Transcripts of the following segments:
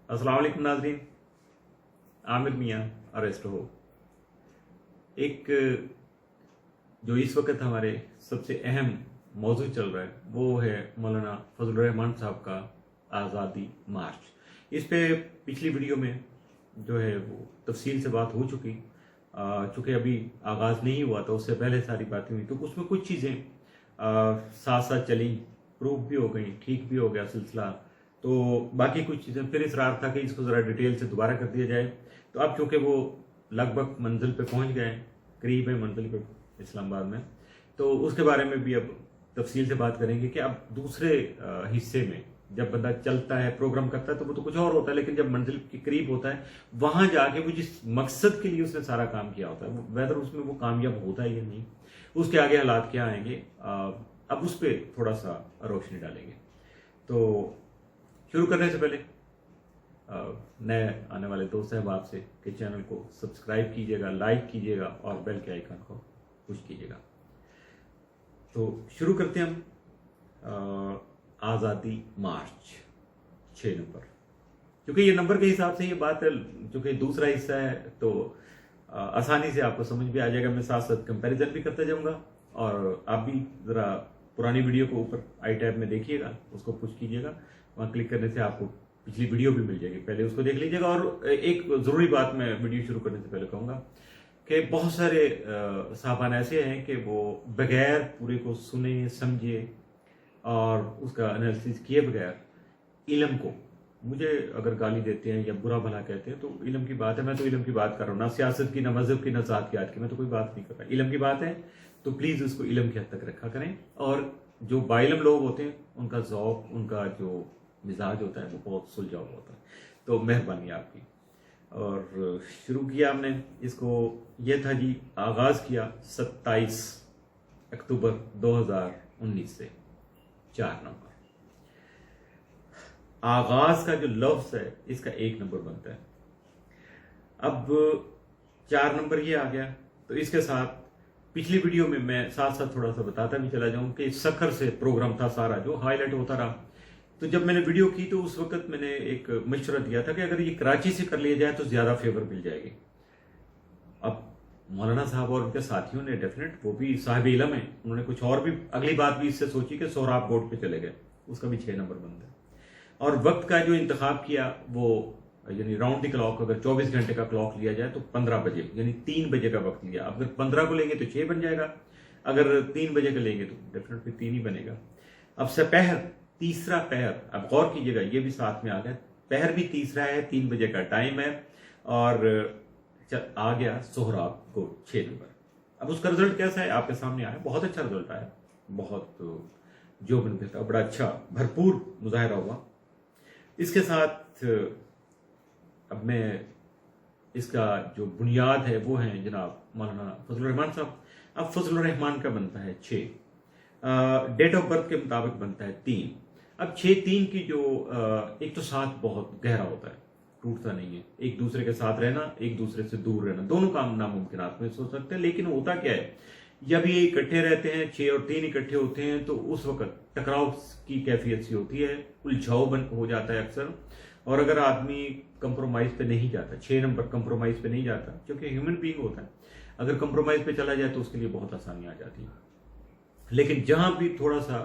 अस्सलाम वालेकुम नाजरीन, आमिर मियाँ अरेस्ट हो। एक जो इस वक्त हमारे सबसे अहम मौजू चल रहा है वो है मौलाना फजल रहमान साहब का आज़ादी मार्च। इस पे पिछली वीडियो में जो है वो तफसील से बात हो चुकी। चूँकि अभी आगाज़ नहीं हुआ था, उससे पहले सारी बातें हुई, तो उसमें कुछ चीज़ें साथ साथ चली, प्रूफ भी हो गई, ठीक भी हो गया सिलसिला। तो बाकी कुछ चीज़ें फिर इसरार था कि इसको ज़रा डिटेल से दोबारा कर दिया जाए। तो अब चूँकि वो लगभग मंजिल पे पहुंच गए, करीब है मंजिल पे इस्लामाबाद में, तो उसके बारे में भी अब तफसील से बात करेंगे कि अब दूसरे हिस्से में जब बंदा चलता है, प्रोग्राम करता है, तो वो तो कुछ और होता है, लेकिन जब मंजिल के करीब होता है वहां जाके वो जिस मकसद के लिए उसने सारा काम किया होता है, वेदर उसमें वो कामयाब होता है या नहीं, उसके आगे हालात क्या आएंगे, अब उस पर थोड़ा सा रोशनी डालेंगे। तो शुरू करने से पहले नए आने वाले दोस्त अहबाब से कि चैनल को सब्सक्राइब कीजिएगा, लाइक कीजिएगा और बेल के आइकन को पुश कीजिएगा। तो शुरू करते हैं हम आज़ादी मार्च 6 नंबर। क्योंकि ये नंबर के हिसाब से ये बात है, चूँकि दूसरा हिस्सा है तो आसानी से आपको समझ भी आ जाएगा। मैं साथ साथ कंपैरिजन भी करता जाऊँगा और आप भी ज़रा पुरानी वीडियो को ऊपर आई टैब में देखिएगा, उसको पुश कीजिएगा, वहाँ क्लिक करने से आपको पिछली वीडियो भी मिल जाएगी, पहले उसको देख लीजिएगा। और एक ज़रूरी बात मैं वीडियो शुरू करने से पहले कहूँगा कि बहुत सारे साहबान ऐसे हैं कि वो बगैर पूरे को सुने समझे और उसका एनालिसिस किए बगैर इल्म को, मुझे अगर गाली देते हैं या बुरा भला कहते हैं तो इल्म की बात है, मैं तो इल्म की बात कर रहा हूँ, ना सियासत की, ना मजहब की, ना ज़ातियात की, मैं तो कोई बात नहीं कर रहा। इल्म की बात है तो प्लीज़ उसको इल्म की हद तक रखा करें। और जो बाइलम लोग होते हैं उनका ज़ौक़, उनका जो मिजाज होता है वो बहुत सुलझा हुआ होता है। तो मेहरबानी आपकी। और शुरू किया हमने इसको, ये था जी, आगाज़ किया 27 अक्टूबर 2019 से 4 नंबर। आगाज़ का जो लफ्ज़ है इसका 1 नंबर बनता है। अब 4 नंबर ये आ गया, तो इसके साथ पिछली वीडियो में मैं साथ साथ थोड़ा सा बताता भी चला जाऊं कि सखर से प्रोग्राम था सारा जो हाईलाइट होता रहा। तो जब मैंने वीडियो की तो उस वक्त मैंने एक मशवरा दिया था कि अगर ये कराची से कर लिया जाए तो ज्यादा फेवर मिल जाएगी। अब मौलाना साहब और उनके साथियों ने डेफिनेट, वो भी साहिब इल्म है, उन्होंने कुछ और भी अगली बात भी इससे सोची कि सोहराब बोर्ड पे चले गए, उसका भी 6 नंबर बनता है। और वक्त का जो इंतखाब किया वो यानी राउंड द क्लॉक, अगर 24 घंटे का क्लॉक लिया जाए तो 15 बजे यानी 3 बजे का वक्त लिया। अगर 15 को लेंगे तो 6 बन जाएगा, अगर 3 बजे का लेंगे तो डेफिनेटली 3 ही बनेगा। अब सपहर, तीसरा पहर, अब गौर कीजिएगा ये भी साथ में आ गया, पहर भी तीसरा है, 3 बजे का टाइम है और आ गया सोहराब को 6 नंबर। अब उसका रिजल्ट कैसा है आपके सामने आया, बहुत अच्छा रिजल्ट आया, बहुत जो मैंने कहता बड़ा अच्छा भरपूर मुजाहिरा हुआ। इसके साथ अब मैं इसका जो बुनियाद है वो है जनाब मौलाना फजल रहमान साहब। अब फजल रहमान का बनता है 6, डेट ऑफ बर्थ के मुताबिक बनता है 3। अब 6-3 की जो एक तो साथ बहुत गहरा होता है, टूटता नहीं है। एक दूसरे के साथ रहना, एक दूसरे से दूर रहना, दोनों काम नामुमकिन में सोच सकते हैं। लेकिन होता क्या है, जब ये इकट्ठे रहते हैं, 6 और 3 इकट्ठे होते हैं, तो उस वक्त टकराव की कैफियत सी होती है, उलझाव हो जाता है अक्सर। और अगर आदमी कंप्रोमाइज पे नहीं जाता, 6 नंबर कंप्रोमाइज पे नहीं जाता, क्योंकि ह्यूमन बीइंग होता है, अगर कंप्रोमाइज पे चला जाए तो उसके लिए बहुत आसानी आ जाती है। लेकिन जहां भी थोड़ा सा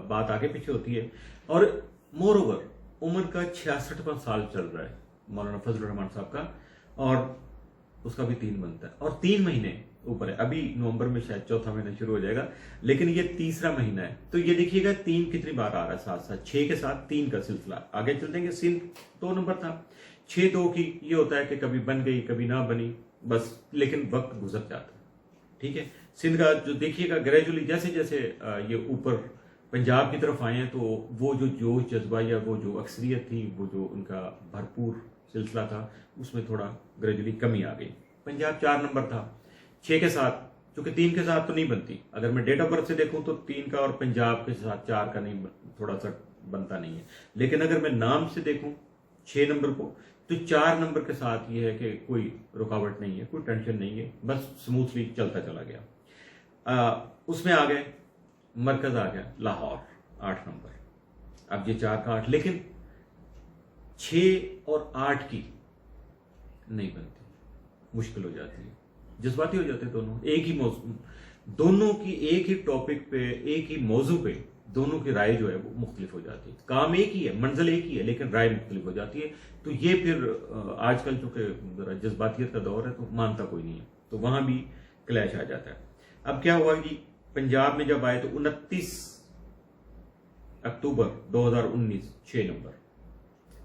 बात आगे पीछे होती है, और मोर ओवर उम्र का 66वां साल चल रहा है मौलाना फजल रहमान साहब का, और उसका भी 3 बनता है, और 3 महीने ऊपर है। अभी नवंबर में शायद चौथा महीना शुरू हो जाएगा, लेकिन ये तीसरा महीना है। तो ये देखिएगा 3 कितनी बार आ रहा है साथ साथ, 6 के साथ 3 का सिलसिला। आगे चलते हैं, सिंध 2 नंबर था, 6-2 की ये होता है कि कभी बन गई कभी ना बनी, बस, लेकिन वक्त गुजर जाता है। ठीक है, सिंध का जो देखिएगा ग्रेजुअली जैसे जैसे ये ऊपर पंजाब की तरफ आए हैं, तो वो जो जोश जज्बा या वो जो अक्सरियत थी, वो जो उनका भरपूर सिलसिला था, उसमें थोड़ा ग्रेजुअली कमी आ गई। पंजाब 4 नंबर था 6 के साथ, क्योंकि 3 के साथ तो नहीं बनती। अगर मैं डेट ऑफ बर्थ से देखूं तो 3 का और पंजाब के साथ 4 का नहीं, थोड़ा सा बनता नहीं है। लेकिन अगर मैं नाम से देखूं 6 नंबर को, तो 4 नंबर के साथ ये है कि कोई रुकावट नहीं है, कोई टेंशन नहीं है, बस स्मूथली चलता चला गया। उसमें आ गए, मरकज आ गया लाहौर 8 नंबर। अब ये 4 का 8, लेकिन 6 और 8 की नहीं बनती, मुश्किल हो जाती है, जज्बाती हो जाते हैं दोनों। एक ही मौजू, दोनों की एक ही टॉपिक पे, एक ही मौजू पे दोनों की राय जो है वो मुख्तलिफ हो जाती है। काम एक ही है, मंजिल एक ही है, लेकिन राय मुख्तलिफ हो जाती है। तो ये फिर आजकल चूंकि जरा जज्बातियत का दौर है तो मानता कोई नहीं है, तो वहां भी क्लैश आ जाता है। अब क्या हुआ कि पंजाब में जब आए तो 29 अक्टूबर 2019 6 नंबर।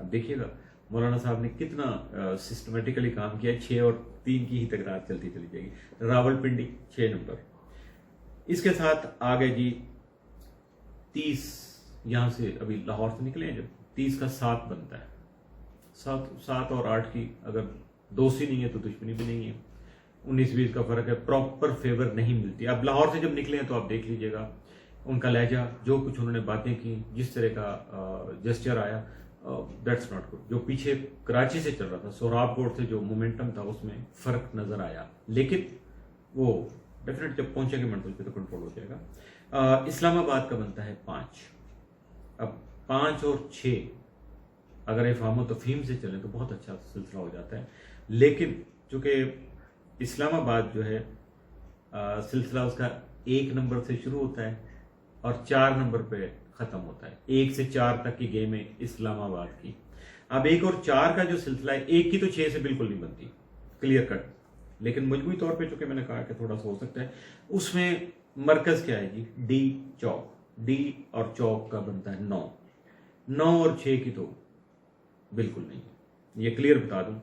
अब देखिएगा मौलाना साहब ने कितना सिस्टमेटिकली काम किया। 6 और 3 की ही तकरार चलती चली जाएगी। रावलपिंडी 6 नंबर। इसके साथ आ गए जी 30, यहां से अभी लाहौर से निकले हैं जब 30 का 7 बनता है। 7 और 8 की अगर दोस्ती नहीं है तो दुश्मनी भी नहीं है। 19-20 का फर्क है, प्रॉपर फेवर नहीं मिलती। अब लाहौर से जब निकले हैं तो आप देख लीजिएगा उनका लहजा, जो कुछ उन्होंने बातें की, जिस तरह का जेस्चर आया, दैट्स नॉट गुड। जो पीछे कराची से चल रहा था, सोराब कोट से जो मोमेंटम था उसमें फर्क नजर आया, लेकिन वो डेफिनेट जब पहुंचेंगे मंजिल पे तो कंट्रोल हो जाएगा। इस्लामाबाद का बनता है 5। अब 5 और 6 अगर इफाम तो फीम से चले तो बहुत अच्छा सिलसिला हो जाता है, लेकिन चूंकि इस्लामाबाद जो है सिलसिला उसका 1 नंबर से शुरू होता है और 4 नंबर पे खत्म होता है। 1 से 4 तक की गेम है इस्लामाबाद की। अब 1 और 4 का जो सिलसिला है, 1 की तो 6 से बिल्कुल नहीं बनती, क्लियर कट, लेकिन मजबूरी तौर पे चूंकि मैंने कहा कि थोड़ा सा हो सकता है। उसमें मरकज क्या है जी, डी चौक। डी और चौक का बनता है 9। 9 और 6 की तो बिल्कुल नहीं है। ये क्लियर बता दूं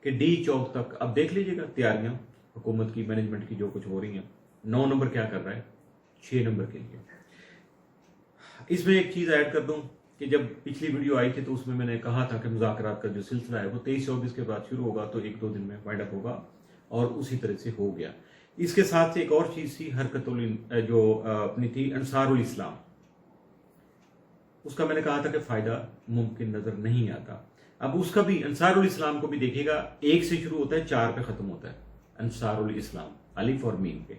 कि डी चौक तक अब देख लीजिएगा तैयारियां हुकूमत की, मैनेजमेंट की जो कुछ हो रही हैं। 9 नंबर क्या कर रहा है 6 नंबर के लिए। इसमें एक चीज ऐड कर दूं कि जब पिछली वीडियो आई थी तो उसमें मैंने कहा था कि मुज़ाकरात का जो सिलसिला है वो 23-24 के बाद शुरू होगा, तो 1-2 दिन में वाइंड अप होगा, और उसी तरह से हो गया। इसके साथ से एक और चीज थी, हरकतुल जो अपनी थी अंसारुल इस्लाम, उसका मैंने कहा था कि फायदा मुमकिन नजर नहीं आता। अब उसका भी अंसारुल इस्लाम को भी देखिएगा, 1 से शुरू होता है, 4 पे खत्म होता है। अंसारुल इस्लाम अलिफ और मीम पे,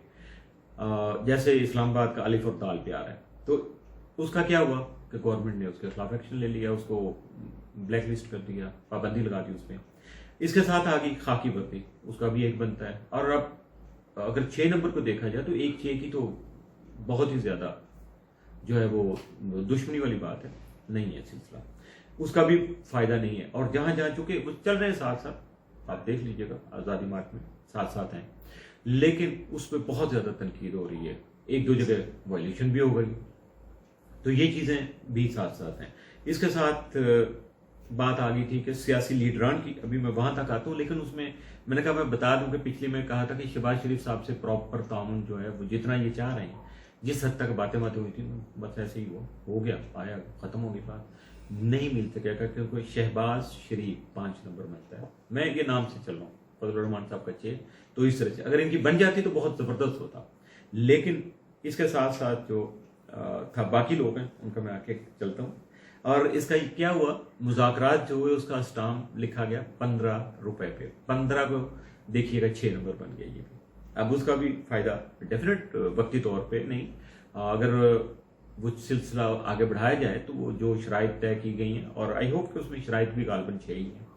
जैसे इस्लामाबाद का अलिफ और दाल पे आ रहा है। तो उसका क्या हुआ कि गवर्नमेंट ने उसके खिलाफ एक्शन ले लिया, उसको ब्लैक लिस्ट कर दिया, पाबंदी लगा दी उसमें। इसके साथ आ गई खाकी वर्दी, उसका भी 1 बनता है। और अब अगर 6 नंबर को देखा जाए तो 1-6 की तो बहुत ही ज्यादा जो है वो दुश्मनी वाली बात है, नहीं है सिलसिला, उसका भी फायदा नहीं है। और जहां जहां चूंकि वो चल रहे हैं साथ साथ, आप देख लीजिएगा आजादी मार्च में साथ साथ हैं, लेकिन उस पर बहुत ज्यादा तनकीद हो रही है, 1-2 जगह वायलेशन भी हो गई। तो ये चीजें भी साथ साथ हैं। इसके साथ बात आ गई थी कि सियासी लीडरान की, अभी मैं वहां तक आता हूं, लेकिन उसमें मैंने कहा मैं बता दूं कि पिछले में कहा था कि शहबाज शरीफ साहब से प्रॉपर ताउन जो है वो जितना ये चाह रहे हैं, जिस हद तक बातें हुई थी, बस ऐसे ही वो हो गया, आया, खत्म हो गई बात, नहीं मिल सकेगा, क्योंकि शहबाज शरीफ 5 नंबर बनता है। मैं ये नाम से चल रहा हूँ, फजलुर रहमान साहब का चेयर, तो इस तरह से अगर इनकी बन जाती तो बहुत जबरदस्त होता। लेकिन इसके साथ साथ जो था बाकी लोग हैं उनका मैं आके चलता हूँ। और इसका क्या हुआ, मुज़ाकरात जो हुए उसका स्टाम्प लिखा गया 15 रुपए पे, 15 को देखिएगा 6 नंबर बन गया ये भी। अब उसका भी फायदा डेफिनेट वक्ती तौर पे नहीं, अगर वो सिलसिला आगे बढ़ाया जाए तो वो जो शराइत तय की गई हैं, और आई होप कि उसमें शराइत भी गालबन 6 ही हैं,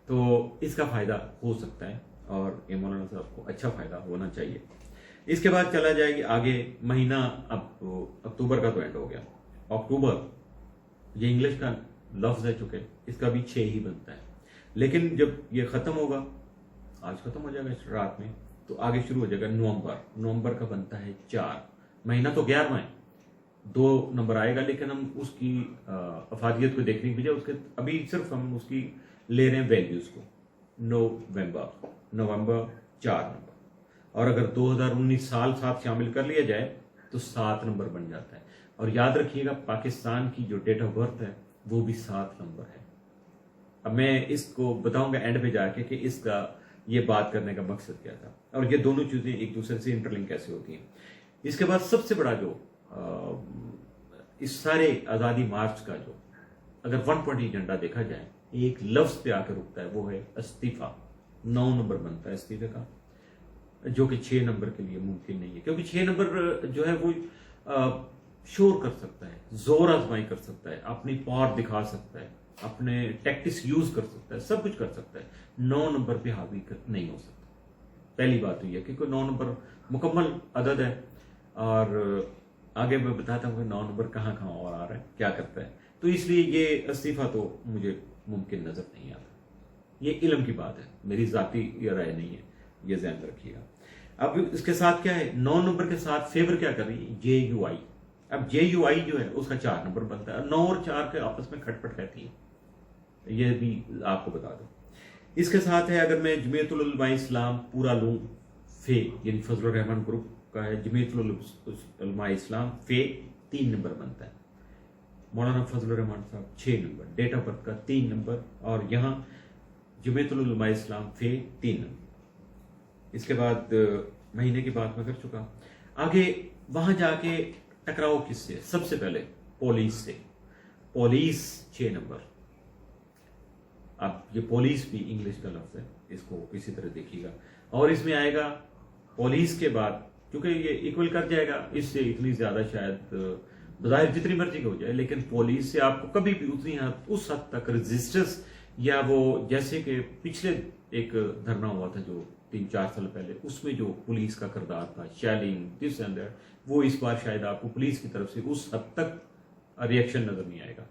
तो इसका फायदा हो सकता है और ये मौलाना साहब को अच्छा फायदा होना चाहिए। इसके बाद चला जाएगी आगे महीना, अब अक्टूबर का तो एंड हो गया, अक्टूबर ये इंग्लिश का लफ्ज है, चुके इसका भी 6 ही बनता है। लेकिन जब ये खत्म होगा, आज खत्म हो जाएगा इस रात में, तो आगे शुरू हो जाएगा नवंबर। नवंबर का बनता है 4, महीना तो 11वां है, 2 नंबर आएगा, लेकिन हम उसकी अफादियत को देखने की बजाय उसके अभी सिर्फ हम उसकी ले रहे हैं वैल्यूज को। नवंबर 4 नंबर, और अगर 2019 साल साथ शामिल कर लिया जाए तो 7 नंबर बन जाता है। और याद रखिएगा पाकिस्तान की जो डेट ऑफ बर्थ है वो भी 7 नंबर है। अब मैं इसको बताऊंगा एंड पे जाके कि इसका ये बात करने का मकसद क्या था, और ये दोनों चीजें एक दूसरे से इंटरलिंक कैसे होती हैं। इसके बाद सबसे बड़ा जो इस सारे आजादी मार्च का जो अगर 1 पॉइंट एजेंडा देखा जाए, एक लफ्ज पे आकर रुकता है, वो है इस्तीफा। 9 नंबर बनता है इस्तीफे का, जो कि 6 नंबर के लिए मुमकिन नहीं है, क्योंकि 6 नंबर जो है वो शोर कर सकता है, जोर आजमाई कर सकता है, अपनी पावर दिखा सकता है, अपने टैक्टिक्स यूज कर सकता है, सब कुछ कर सकता है, 9 नंबर पे हावी नहीं हो सकता। पहली बात तो यह क्योंकि 9 नंबर मुकम्मल अदद है, और आगे मैं बताता हूँ कि 9 नंबर कहाँ कहाँ और आ रहा है, क्या करता है। तो इसलिए ये इस्तीफा तो मुझे मुमकिन नजर नहीं आता। ये इल्म की बात है, मेरी जाती ये राय नहीं है, ये ध्यान में रखिएगा। अब इसके साथ क्या है, 9 नंबर के साथ फेवर क्या कर रही है, JUI। अब JUI जो है उसका 4 नंबर बनता है, 9 और 4 के आपस में खटपट रहती है, ये भी आपको बता दो। इसके साथ है, अगर मैं जमीयतुल उलमा इस्लाम पूरा लूं, फे यानी फजलुर रहमान ग्रुप का है, जमीयतुल उलमा इस्लाम फे 3 नंबर बनता है, मौलाना फजलुर रहमान साहब 6 नंबर, डेट ऑफ बर्थ का 3 नंबर, और यहाँ जमीयतुल उलमा इस्लाम फे 3 नंबर। इसके बाद महीने की बात मैं कर चुका। आगे वहां जाके टकराओ किससे, सबसे पहले पुलिस से, पुलिस 6 नंबर। अब ये पुलिस भी इंग्लिश का लफ्ज है, इसको इसी तरह देखिएगा। और इसमें आएगा पुलिस के बाद, क्योंकि ये इक्वल कर जाएगा, इससे इतनी ज्यादा शायद बजाय जितनी मर्जी हो जाए, लेकिन पुलिस से आपको कभी भी उतनी उस हद तक रेजिस्टेंस, या वो जैसे कि पिछले एक धरना हुआ था जो 3-4 साल पहले, उसमें जो पुलिस का किरदार था, शैलिंग दिस एंड दैट, वो इस बार शायद आपको पुलिस की तरफ से उस हद तक रिएक्शन नजर नहीं आएगा।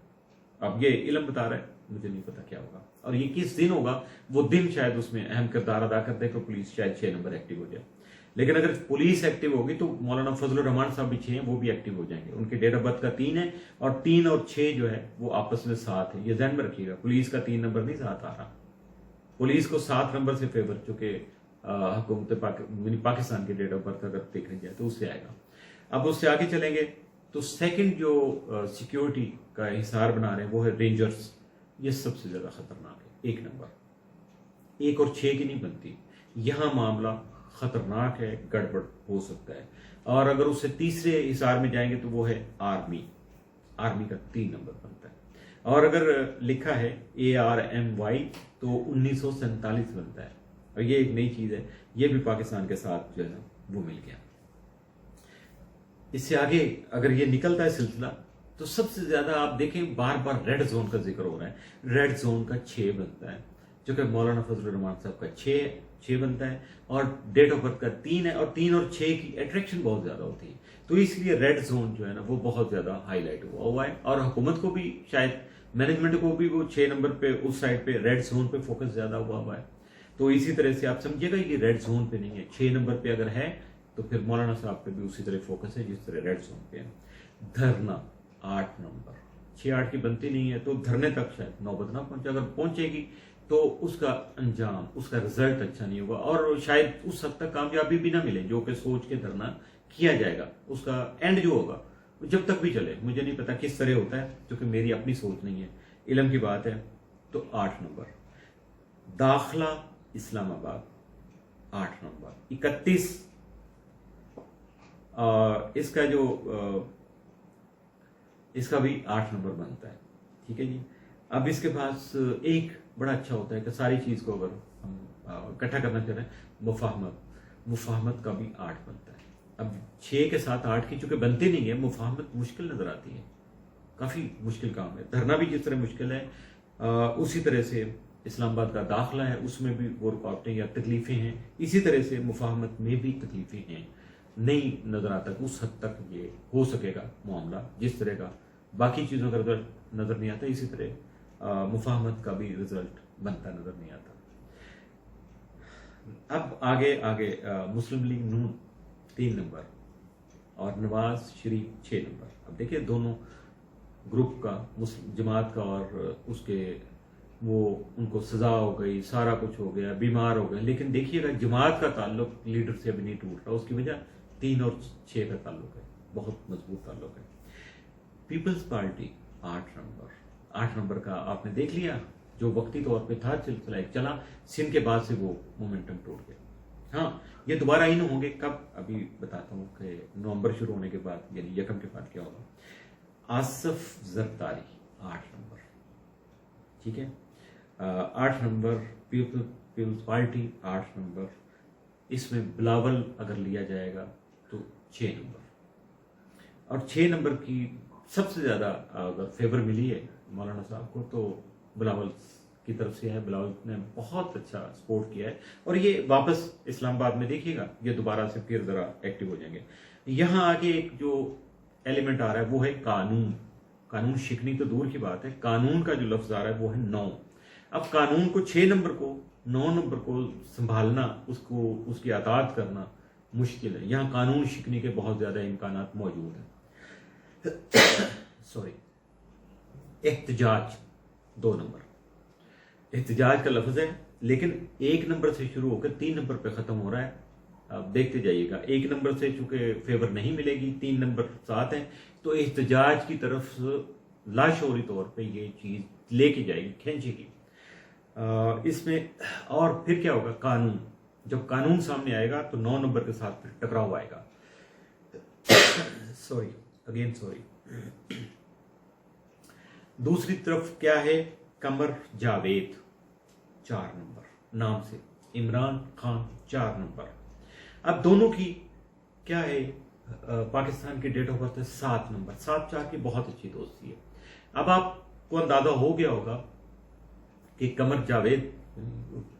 अब ये इल्म बता रहा है, मुझे नहीं पता क्या होगा, और ये किस दिन होगा, वो दिन शायद उसमें अहम किरदार अदा करते हैं कि पुलिस शायद 6 नंबर एक्टिव हो जाए। लेकिन अगर पुलिस एक्टिव होगी तो मौलाना फजलुर रहमान साहब भी 6 हैं, वो भी एक्टिव हो जाएंगे। उनके डेट ऑफ बर्थ का 3 है, और 3 और 6 जो है वो आपस में 7 है, ये ध्यान में रखिएगा। पुलिस का 3 नंबर नहीं 7 आ रहा, पुलिस को 7 नंबर से फेवर, चूंकि हुकूमत पाकिस्तान की डेट ऑफ बर्थ अगर देखने जाए तो उससे आएगा। अब उससे आगे चलेंगे तो सेकंड जो सिक्योरिटी का हिसार बना रहे हैं वो है रेंजर्स। ये सबसे ज्यादा खतरनाक है, 1 नंबर। 1 और 6 की नहीं बनती, यहां मामला खतरनाक है, गड़बड़ हो सकता है। और अगर उससे तीसरे हिसार में जाएंगे तो वो है आर्मी, आर्मी का 3 नंबर बनता है। और अगर लिखा है ARMY तो 1947 बनता है, और ये एक नई चीज है, ये भी पाकिस्तान के साथ जो है ना वो मिल गया। इससे आगे अगर ये निकलता है सिलसिला तो सबसे ज्यादा आप देखें बार बार रेड जोन का जिक्र हो रहा है। रेड जोन का 6 बनता है, जो कि मौलाना फजलुर रहमान साहब का 6 बनता है, और डेट ऑफ बर्थ का 3 है, और 3 और 6 की अट्रैक्शन बहुत ज्यादा होती है, तो इसलिए रेड जोन जो है ना वो बहुत ज्यादा हाईलाइट हुआ है। और हुकूमत को भी शायद, मैनेजमेंट को भी वो 6 नंबर पे उस साइड पे रेड जोन पे फोकस ज्यादा हुआ है। तो इसी तरह से आप समझिएगा ये रेड जोन पे नहीं है, 6 नंबर पे अगर है तो फिर मौलाना साहब पे भी उसी तरह फोकस है जिस तरह रेड जोन पे है। धरना 8 नंबर, 6-8 की बनती नहीं है, तो धरने तक शायद नौबत ना पहुंचे, अगर पहुंचेगी तो उसका अंजाम, उसका रिजल्ट अच्छा नहीं होगा, और शायद उस हद तक कामयाबी भी ना मिले जो कि सोच के धरना किया जाएगा। उसका एंड जो होगा जब तक भी चले, मुझे नहीं पता किस तरह होता है, क्योंकि मेरी अपनी सोच नहीं है, इल्म की बात है। तो 8 नंबर। दाखला इस्लामाबाद 8 नंबर। 31 इसका जो इसका भी 8 नंबर बनता है, ठीक है जी। अब इसके पास एक बड़ा अच्छा होता है कि सारी चीज को अगर हम इकट्ठा करना चाह रहे हैं, मुफाहमत का भी 8 बनता है। अब 6 के साथ 8 की चूंकि बनती नहीं है, मुफाहमत मुश्किल नजर आती है, काफी मुश्किल काम है। धरना भी जिस तरह मुश्किल है, उसी तरह से इस्लामाबाद का दाखला है, उसमें भी वो रुकावटें या तकलीफें हैं, इसी तरह से मुफाहमत में भी तकलीफें हैं। नहीं नजर आता कि उस हद तक ये हो सकेगा मामला, जिस तरह का बाकी चीजों का रिजल्ट नजर नहीं आता, इसी तरह मुफाहमत का भी रिजल्ट बनता नजर नहीं आता। अब आगे मुस्लिम लीग नून 3 नंबर और नवाज शरीफ 6 नंबर। अब देखिए दोनों ग्रुप का, मुस्लिम जमात का और उसके, वो उनको सजा हो गई, सारा कुछ हो गया, बीमार हो गए, लेकिन देखिएगा जमात का ताल्लुक लीडर से अभी नहीं टूट रहा। उसकी वजह 3 और 6 का ताल्लुक है, बहुत मजबूत ताल्लुक है। Peoples party 8 number. 8 नंबर का आपने देख लिया, जो वक्ती तौर पे था सिलसिला एक चला, सिंध के बाद से वो मोमेंटम टूट गया। हाँ, ये दोबारा इन होंगे कब, अभी बताता हूँ कि नवंबर शुरू होने के बाद, यानी यकम के बाद क्या होगा। आसफ जरदारी 8 नंबर, ठीक है। 8 नंबर पीपल्स पार्टी 8 नंबर। इसमें बिलावल अगर लिया जाएगा तो 6 नंबर। और 6 नंबर की सबसे ज्यादा अगर फेवर मिली है मौलाना साहब को, तो بلاول کی طرف سے ہے. بلاول نے بہت اچھا سپورٹ کیا ہے اور یہ واپس اسلام آباد میں دیکھیے گا یہ دوبارہ سے پھر ذرا ایکٹیو ہو جائیں گے. یہاں آگے ایک جو ایلیمنٹ آ رہا ہے وہ ہے قانون. قانون شکنی تو دور کی بات ہے, قانون کا جو لفظ آ رہا ہے وہ ہے 9. اب قانون کو 6 نمبر کو 9 نمبر کو سنبھالنا, اس کی اطاعت کرنا مشکل ہے. یہاں قانون شکنی کے بہت زیادہ امکانات موجود ہیں. سوری, احتجاج 2 نمبر. احتجاج کا لفظ ہے لیکن 1 نمبر سے شروع ہو کر 3 نمبر پہ ختم ہو رہا ہے. آپ دیکھتے جائیے گا 1 نمبر سے چونکہ فیور نہیں ملے گی, 3 نمبر ساتھ ہیں, تو احتجاج کی طرف لاشعوری طور پہ یہ چیز لے کے جائے گی, کھینچے گی اس میں. اور پھر کیا ہوگا, قانون, جب قانون سامنے آئے گا تو 9 نمبر کے ساتھ پھر ٹکراؤ آئے گا. سوری. دوسری طرف کیا ہے, قمر جاوید 4 نمبر نام سے, عمران خان 4 نمبر. اب دونوں کی کیا ہے, پاکستان کی ڈیٹ آف برتھ ہے 7 نمبر. 7-4 کی بہت اچھی دوستی ہے. اب آپ کو اندازہ ہو گیا ہوگا کہ قمر جاوید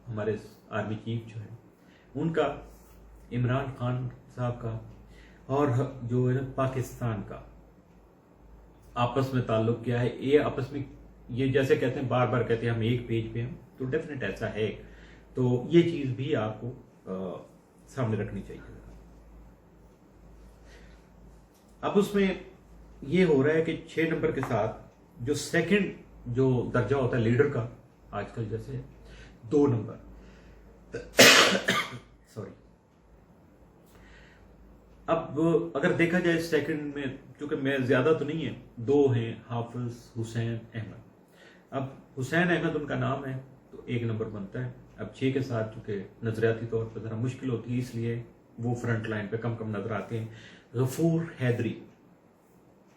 ہمارے آرمی چیف جو ہے ان کا, عمران خان صاحب کا اور جو ہے نا پاکستان کا آپس میں تعلق کیا ہے. یہ آپس میں یہ جیسے کہتے ہیں, بار بار کہتے ہیں ہم ایک پیج پہ ہیں, تو ڈیفینیٹ ایسا ہے. تو یہ چیز بھی آپ کو سامنے رکھنی چاہیے. اب اس میں یہ ہو رہا ہے کہ 6 نمبر کے ساتھ جو سیکنڈ جو درجہ ہوتا ہے لیڈر کا, آج کل جیسے 2 نمبر. سوری. اب اگر دیکھا جائے سیکنڈ میں, چونکہ میں زیادہ تو نہیں ہے, 2 ہیں, حافظ حسین احمد. اب حسین احمد ان کا نام ہے تو 1 نمبر بنتا ہے. اب 6 کے ساتھ چونکہ نظریاتی طور پر ذرا مشکل ہوتی ہے, اس لیے وہ فرنٹ لائن پہ کم نظر آتے ہیں. غفور حیدری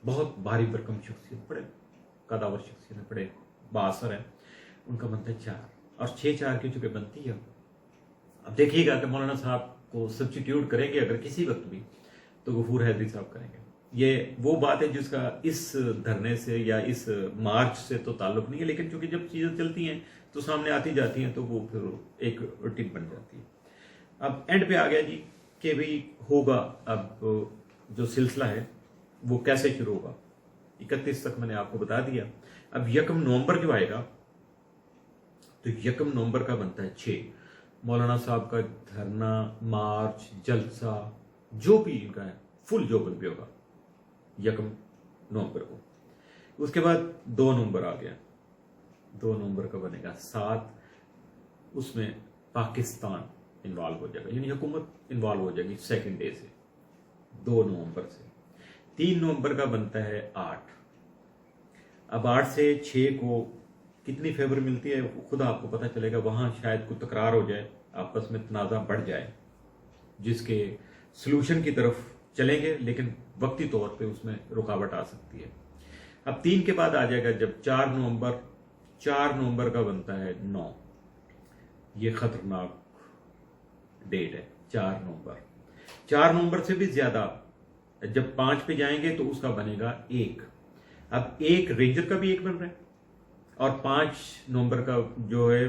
بہت بھاری برکم شخصیت, بڑے قداور شخصیت ہے, بڑے بااثر ہے, ان کا بنتا ہے 4. اور 6-4 کی چونکہ بنتی ہے. اب دیکھیے گا کہ مولانا صاحب کو سبسٹیٹیوٹ کریں گے اگر کسی وقت بھی, تو غفور حیدری صاحب کریں گے. یہ وہ بات ہے جس کا اس دھرنے سے یا اس مارچ سے تو تعلق نہیں ہے, لیکن چونکہ جب چیزیں چلتی ہیں تو سامنے آتی جاتی ہیں تو وہ پھر ایک روٹین بن جاتی ہے. اب اینڈ پہ آ گیا جی کہ بھی ہوگا. اب جو سلسلہ ہے وہ کیسے شروع ہوگا, 31 تک میں نے آپ کو بتا دیا. اب 1 نومبر جو آئے گا تو 1 نومبر کا بنتا ہے 6. مولانا صاحب کا دھرنا, مارچ, جلسہ جو بھی ان کا ہے فل جوبن پہ ہوگا 1 نومبر کو. اس کے بعد 2 نومبر آ گیا, 2 نومبر کا بنے گا 7. اس میں پاکستان انوالو ہو جائے گا, یعنی حکومت انوالو ہو جائے گی سیکنڈ ڈے سے 2 نومبر سے. 3 نومبر کا بنتا ہے 8. اب 8 سے 6 کو کتنی فیور ملتی ہے خود آپ کو پتہ چلے گا. وہاں شاید کوئی تکرار ہو جائے, آپس میں تنازع بڑھ جائے, جس کے سلوشن کی طرف چلیں گے, لیکن وقتی طور پہ اس میں رکاوٹ آ سکتی ہے. اب 3 کے بعد آ جائے گا جب 4 نومبر. 4 نومبر کا بنتا ہے 9. یہ خطرناک ڈیٹ ہے 4 نومبر. 4 نومبر سے بھی زیادہ, جب 5 پہ جائیں گے تو اس کا بنے گا 1. اب 1 رینجر کا بھی 1 بن رہا ہے, اور 5 نومبر کا جو ہے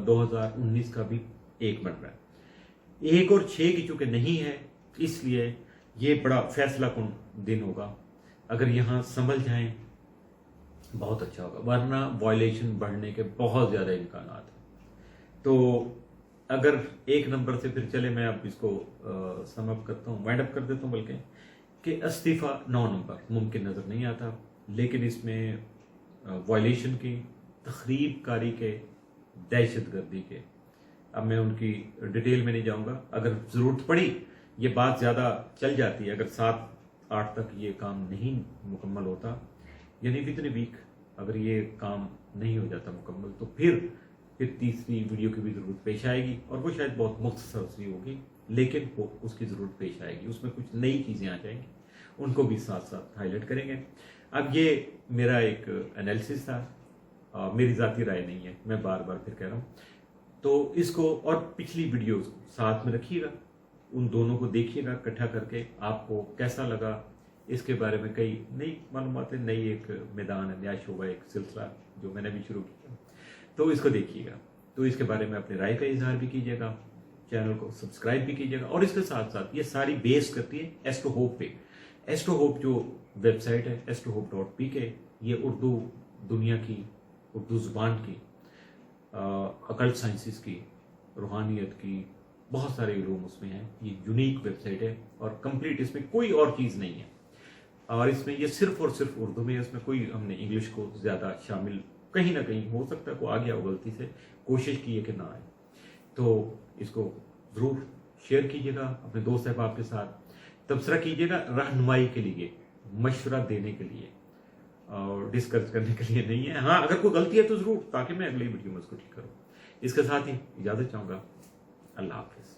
2019 کا بھی 1 بن رہا ہے. 1 اور 6 کی چونکہ نہیں ہے, اس لیے یہ بڑا فیصلہ کن دن ہوگا. اگر یہاں سنبھل جائیں بہت اچھا ہوگا, ورنہ وائلیشن بڑھنے کے بہت زیادہ امکانات ہیں. تو اگر 1 نمبر سے پھر چلے, میں اب اس کو سم اپ کرتا ہوں, وائنڈ اپ کر دیتا ہوں بلکہ, کہ استعفیٰ 9 نمبر ممکن نظر نہیں آتا, لیکن اس میں وائلیشن کی, تخریب کاری کے, دہشت گردی کے, اب میں ان کی ڈیٹیل میں نہیں جاؤں گا. اگر ضرورت پڑی, یہ بات زیادہ چل جاتی ہے, اگر 7-8 تک یہ کام نہیں مکمل ہوتا, یعنی اتنے ویک اگر یہ کام نہیں ہو جاتا مکمل, تو پھر تیسری ویڈیو کی بھی ضرورت پیش آئے گی, اور وہ شاید بہت مختصر سی ہوگی, لیکن وہ اس کی ضرورت پیش آئے گی. اس میں کچھ نئی چیزیں آ جائیں گی, ان کو بھی ساتھ ساتھ ہائی لائٹ کریں گے. اب یہ میرا ایک انالیسس تھا, میری ذاتی رائے نہیں ہے, میں بار بار پھر کہہ رہا ہوں. تو اس کو اور پچھلی ویڈیوز کو ساتھ میں رکھیے گا, ان دونوں کو دیکھیے گا اکٹھا کر کے, آپ کو کیسا لگا, اس کے بارے میں کئی نئی معلومات ہیں, نئی ایک میدان ہے, نیا شعبہ, ایک سلسلہ جو میں نے بھی شروع کیا. तो इसको देखिएगा। तो इसके बारे में अपनी राय का इजहार भी कीजिएगा, चैनल को सब्सक्राइब भी कीजिएगा। और इसके साथ साथ ये सारी बेस करती है एस्ट्रो होप पे। एस्ट्रो होप जो वेबसाइट है astrohope.pk, ये उर्दू दुनिया की, उर्दू जुबान की, अकल्ट साइंसिस की, रूहानियत की, बहुत सारे इल्म उसमें हैं। ये यूनिक वेबसाइट है और कंप्लीट, इसमें कोई और चीज़ नहीं है। और इसमें ये सिर्फ और सिर्फ उर्दू में है, इसमें कोई हमने इंग्लिश को ज़्यादा शामिल, कहीं ना कहीं हो सकता है को आ गया हो गलती से, कोशिश की है कि ना आए। तो इसको ज़रूर शेयर कीजिएगा अपने दोस्त अहबाब के साथ, तबसरा कीजिएगा रहनुमाई के लिए, मशवरा देने के लिए और डिस्कस करने के लिए नहीं है। हाँ, अगर कोई गलती है तो ज़रूर, ताकि मैं अगली वीडियो में उसको ठीक करूँ। इसके साथ ही इजाज़त चाहूँगा। अल्लाह हाफिज़।